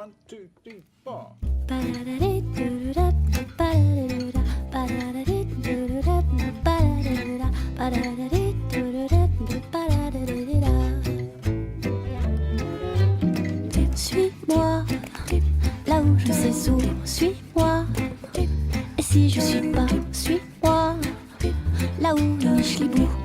One, two, three, four. Suis-moi, là où je sais où, suis-moi. Et si je suis pas, suis-moi, là où il niche les bouts.